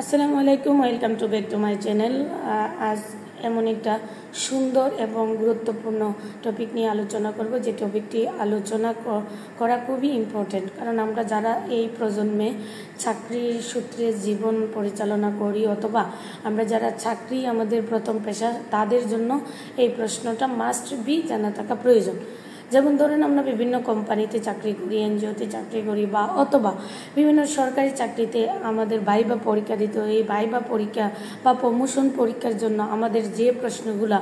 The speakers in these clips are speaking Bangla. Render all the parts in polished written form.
আসসালামু আলাইকুম, welcome to back to my channel. আজ এমন একটা সুন্দর এবং গুরুত্বপূর্ণ টপিক নিয়ে আলোচনা করব, যে টপিকটি আলোচনা করা খুবই ইম্পর্টেন্ট। কারণ আমরা যারা এই প্রজন্মে চাকরি সূত্রে জীবন পরিচালনা করি, অথবা আমরা যারা চাকরি আমাদের প্রথম পেশা, তাদের জন্য এই প্রশ্নটা মাস্ট বি জানা থাকা প্রয়োজন। যেমন ধরেন, আমরা বিভিন্ন কোম্পানিতে চাকরি করি, এনজিওতে চাকরি করি, বা অথবা বিভিন্ন সরকারি চাকরিতে আমাদের ভাইবা পরীক্ষা দিতে হয়। এই ভাইবা পরীক্ষা বা প্রমোশন পরীক্ষার জন্য আমাদের যে প্রশ্নগুলো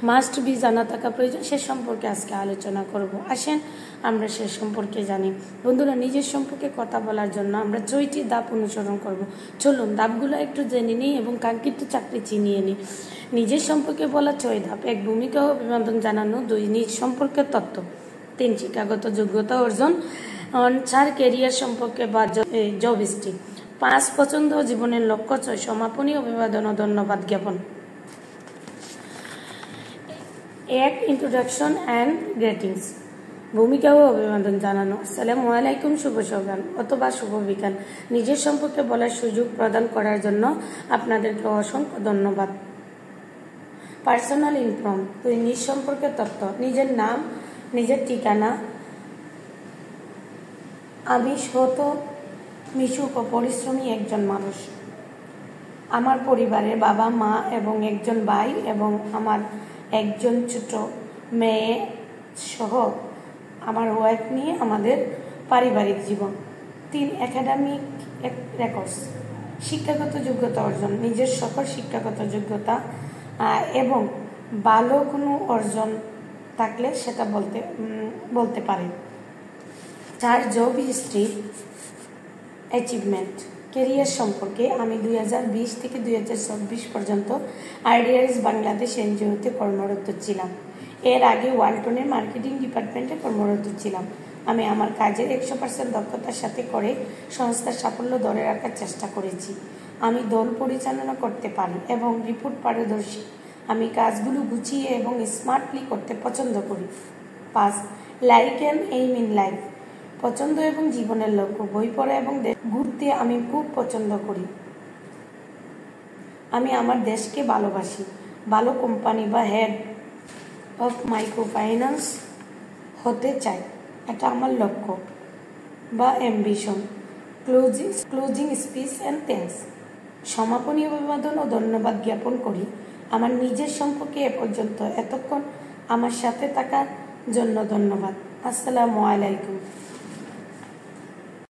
মাস্ট বি জানা থাকা প্রয়োজন, সে সম্পর্কে আজকে আলোচনা করব। আসেন আমরা সে সম্পর্কে জানি। বন্ধুরা, নিজের সম্পর্কে কথা বলার জন্য আমরা 6টি ধাপ অনুসরণ করব। চলুন ধাপগুলো একটু জেনে নিই এবং কাঙ্ক্ষিত চাকরি চিনিয়ে নিই। নিজের সম্পর্কে বলা 6 ধাপ: 1 ভূমিকা ও অভিবাদন জানানো, 2 নিজ সম্পর্কে তথ্য, 3 শিক্ষাগত যোগ্যতা অর্জন, 4 ক্যারিয়ার সম্পর্কে বা জব হিস্ট্রি, 5 পছন্দ ও জীবনের লক্ষ্য, 6 সমাপনী, অভিবাদন ও ধন্যবাদ জ্ঞাপন। 1 ইন্ট্রোডাকশন অ্যান্ড গ্রিটিংস। ভূমিকা ও অভিবাদন জানানো: আসসালামু আলাইকুম, শুভ সকাল অথবা শুভ বিকাল। নিজের সম্পর্কে বলার সুযোগ প্রদান করার জন্য আপনাদেরকে অসংখ্য ধন্যবাদ। পার্সোনাল ইনফর্ম, নিজ সম্পর্কে তথ্য, নিজের নাম, নিজের ঠিকানা। আমি শত মিশুক ও পরিশ্রমী একজন মানুষ। আমার পরিবারে বাবা, মা এবং একজন ভাই এবং আমার একজন ছোট মেয়ে সহ আমার ওয়াইফ নিয়ে আমাদের পারিবারিক জীবন। 3 একাডেমিক রেকর্ডস। শিক্ষাগত যোগ্যতা অর্জন, নিজের সকল শিক্ষাগত যোগ্যতা এবং ভালো কোনো অর্জন থাকলে সেটা বলতে পারেন। 4 জব হিস্ট্রি অ্যাচিভমেন্ট। ক্যারিয়ার সম্পর্কে আমি 2020 থেকে 2024 পর্যন্ত আইডিয়াস বাংলাদেশ এনজিওতে কর্মরত ছিলাম। এর আগে ওয়ালটনের মার্কেটিং ডিপার্টমেন্টে কর্মরত ছিলাম। আমি আমার কাজের 100% দক্ষতার সাথে করে সংস্থার সাফল্য ধরে রাখার চেষ্টা করেছি। আমি দল পরিচালনা করতে পারি এবং রিপোর্ট পারদর্শী। আমি কাজগুলো গুছিয়ে এবং স্মার্টলি করতে পছন্দ করি। 5 like and aim in life. পছন্দ এবং জীবনের লক্ষ্য, বই পড়া এবং ঘুরতে আমি খুব পছন্দ করি। আমি আমার দেশকে ভালোবাসি। ভালো কোম্পানি বা হেড অফ মাইক্রো ফাইন্যান্স হতে চাই, এটা আমার লক্ষ্য বা ambition. Closing speech and thanks. সমাপনী, অভিবাদন ও ধন্যবাদ জ্ঞাপন করি। আমার নিজের সম্পর্কে এতক্ষণ আমার সাথে থাকার জন্য ধন্যবাদ। আসসালামু আলাইকুম।